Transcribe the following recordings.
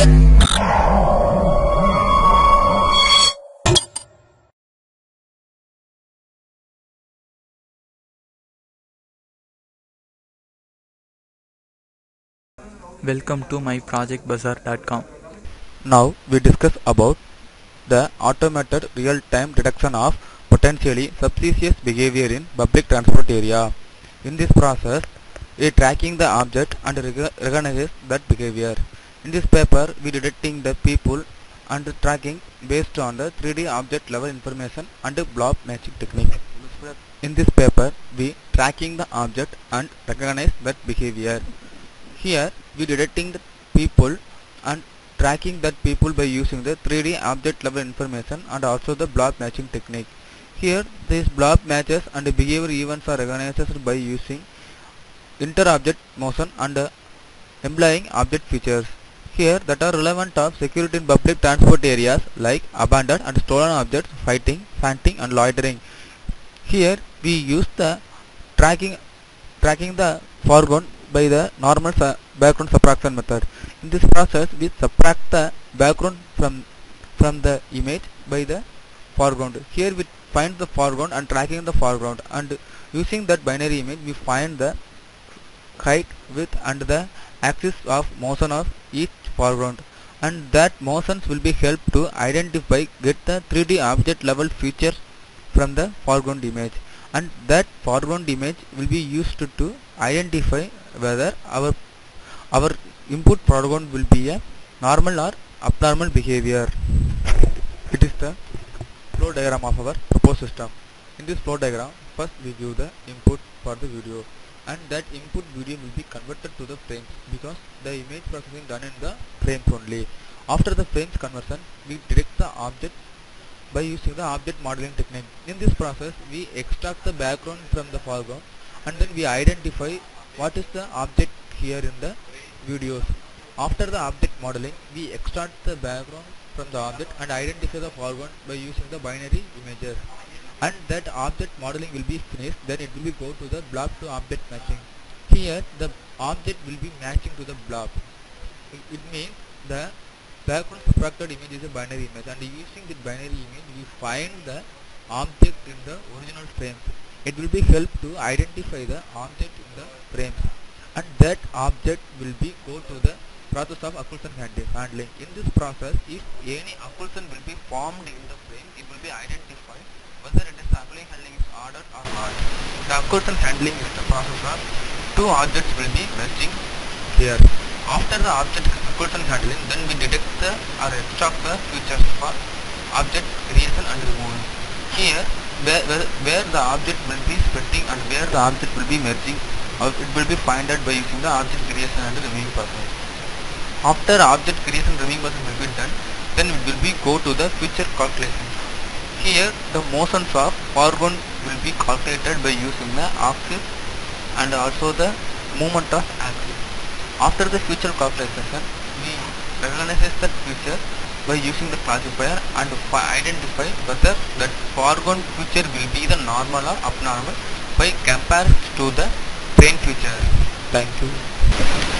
Welcome to myprojectbazaar.com. Now we discuss about the automated real-time detection of potentially suspicious behavior in public transport area. In this process, we tracking the object and recognize that behavior. In this paper, we detecting the people and tracking based on the 3D object level information and blob matching technique. In this paper, we tracking the object and recognize that behavior. Here, we detecting the people and tracking that people by using the 3D object level information and also the blob matching technique. Here, these blob matches and behavior events are recognized by using inter-object motion and employing object features. Here, that are relevant of security in public transport areas like abandoned and stolen objects, fighting, fainting and loitering. Here, we use the tracking the foreground by the normal background subtraction method. In this process, we subtract the background from the image by the foreground. Here we find the foreground and tracking the foreground, and using that binary image we find the height, width and the axis of motion of each foreground, and that motions will be helped to identify get the 3D object level features from the foreground image, and that foreground image will be used to identify whether our input foreground will be a normal or abnormal behavior. It is the flow diagram of our proposed system. In this flow diagram, first we give the input for the video, and that input video will be converted to the frames because the image processing done in the frames only. After the frames conversion, we detect the object by using the object modeling technique. In this process, we extract the background from the foreground, and then we identify what is the object here in the videos. After the object modeling, we extract the background from the object and identify the foreground by using the binary images, and that object modeling will be finished. Then it will be go to the blob to object matching. Here the object will be matching to the blob. It means the background subtracted image is a binary image, and using the binary image we find the object in the original frames. It will be help to identify the object in the frames, and that object will be go to the process of occlusion handling. In this process, if any occlusion will be formed in the frame, it will be identified whether it is the occlusion handling is ordered or not. The occlusion handling is the process of two objects will be merging here. After the object occlusion handling, then we detect the or extract the features for object creation and removal. Here, where the object will be splitting and where the object will be merging, it will be found out by using the object creation and removing process. After object creation and removing process will be done, then it will be go to the feature calculation. Here, the motions of foreground will be calculated by using the axis and also the movement of axis. After the feature calculation, we recognize that feature by using the classifier and identify whether that foreground feature will be the normal or abnormal by comparison to the train feature. Thank you.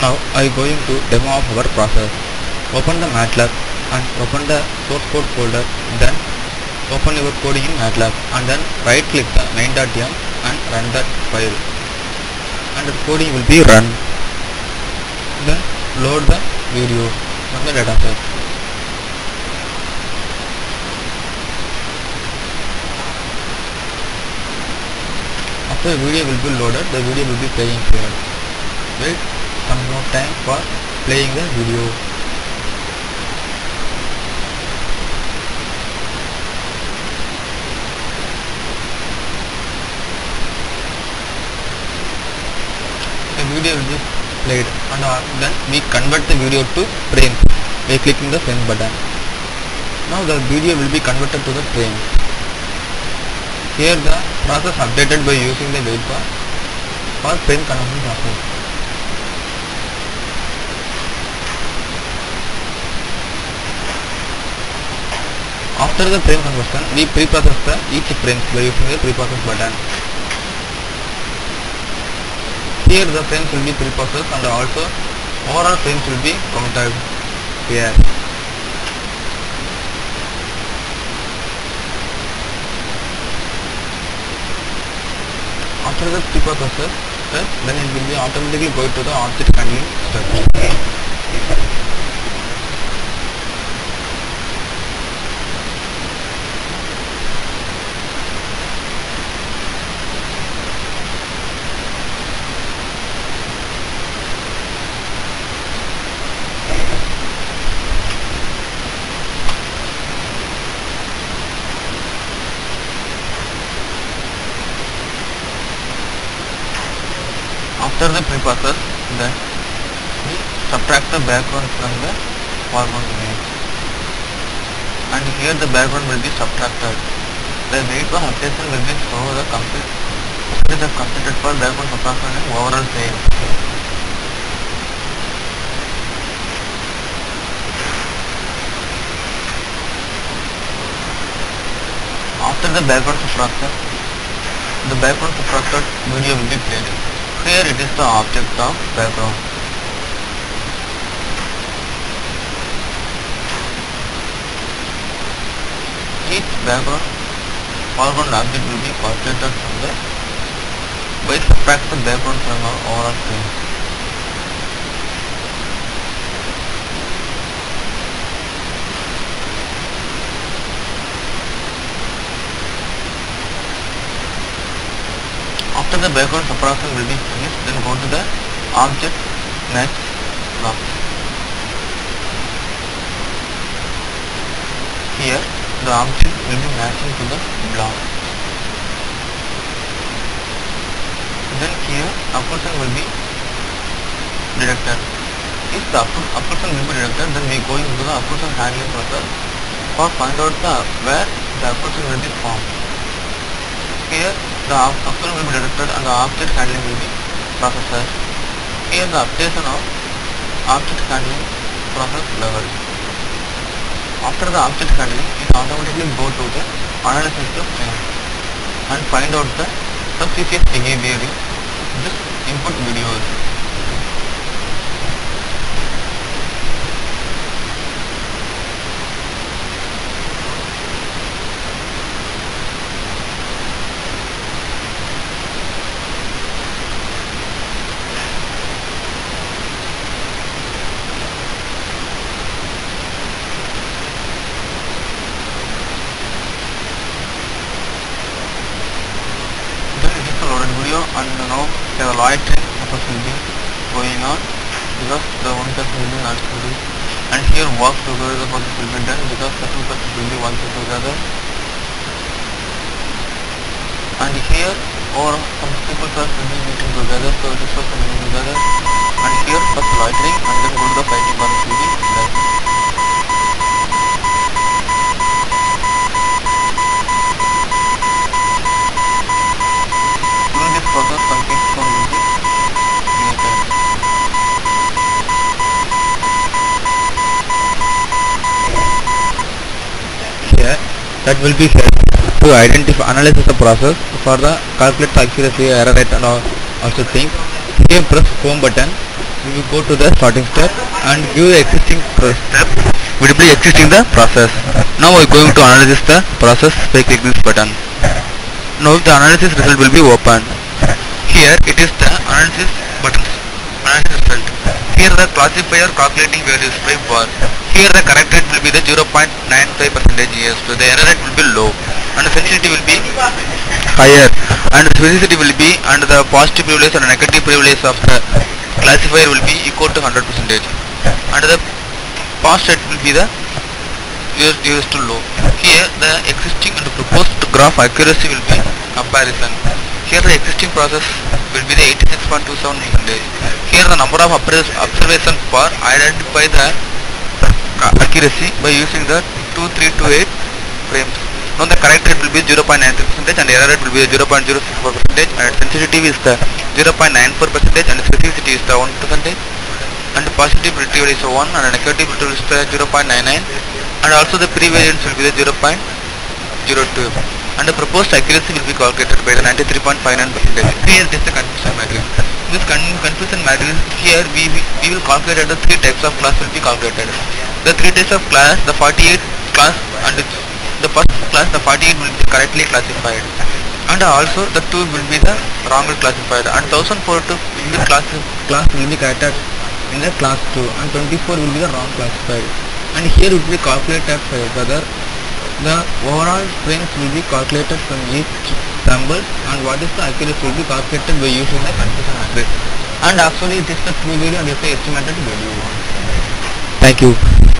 Now I going to demo of our process. Open the MATLAB and open the source code folder, then open your coding in MATLAB and then right click the main.m and run that file, and the coding will be run. Then load the video from the dataset. After the video will be loaded, the video will be playing here. Wait some more time for playing the video. The video will be played, and then we convert the video to frames by clicking the frame button. Now the video will be converted to the frame. Here the process updated by using the wait bar for frame conversion process. After the frame conversion, we pre-process each frame by using the pre-process button. Here the frames will be pre-processed and also overall frames will be counted. here. After the preprocessor step, then it will be automatically go to the object handling step. After the preprocess, then we subtract the background from the foreground image, and here the background will be subtracted. The weight of updation will be so the percentage of completed for background subtraction and overall same. After the background subtraction, the background subtracted video will be played. Here it is the object of background. Each background foreground object will be calculated from the by subtract the background from our overall screen. After the background subtraction will be finished, then go to the object match block. Here the object will be matching to the block. Then here occlusion will be detected. If the occlusion will be detected, then we go into the occlusion handling process for find out where the occlusion will be formed. Here the occlusion will be detected and the object handling will be processed. Here the updation of object handling process level. After the object handling, it automatically go to the analysis of frame and find out the subspecies behavior in this input videos. And now the loitering process will be going on because the one person will be not studying, and here work together process will be done because the two persons will be working together, and here or some people first will be meeting together, so this person will be together, and here first loitering and then go to the fighting process will be done. Process something from will be created. Here that will be set to identify analyze the process for the calculate accuracy, error rate and also things. Here press home button, we will go to the starting step and give the existing step will be existing the process. Now we are going to analyze the process by clicking this button. Now the analysis result will be open. Here it is the analysis button, analysis result. Here the classifier calculating values by bar. Here the correct rate will be the 0.95% yes, so the error rate will be low and the sensitivity will be higher and the specificity will be, and the positive privilege and negative privilege of the classifier will be equal to 100% and the pass rate will be the used to low. Here the existing and the proposed graph accuracy will be comparison. Here the existing process will be the 86.27%. Here the number of observations for identify the accuracy by using the 2328 frames. Now the correct rate will be 0.93% and error rate will be 0.04% and sensitivity is the 0.94% and specificity is the 1% and the positive predictive is 1 and negative predictive is the 0.99 and also the prevariance will be the 0.02. And the proposed accuracy will be calculated by the 93.59%. Here it is the confusion matrix. this confusion matrix, here we will calculate the three types of class will be calculated. The three types of class, the 48 class, and the first class, the 48 will be correctly classified, and also the 2 will be the wrongly classified, and 1042 will be class will be corrected in the class 2, and 24 will be the wrong classified. And here it will be calculated whether the overall frames will be calculated from each sample, and what is the accuracy will be calculated by using the confusion matrix. And actually it is the true value and it is the estimated value. Thank you.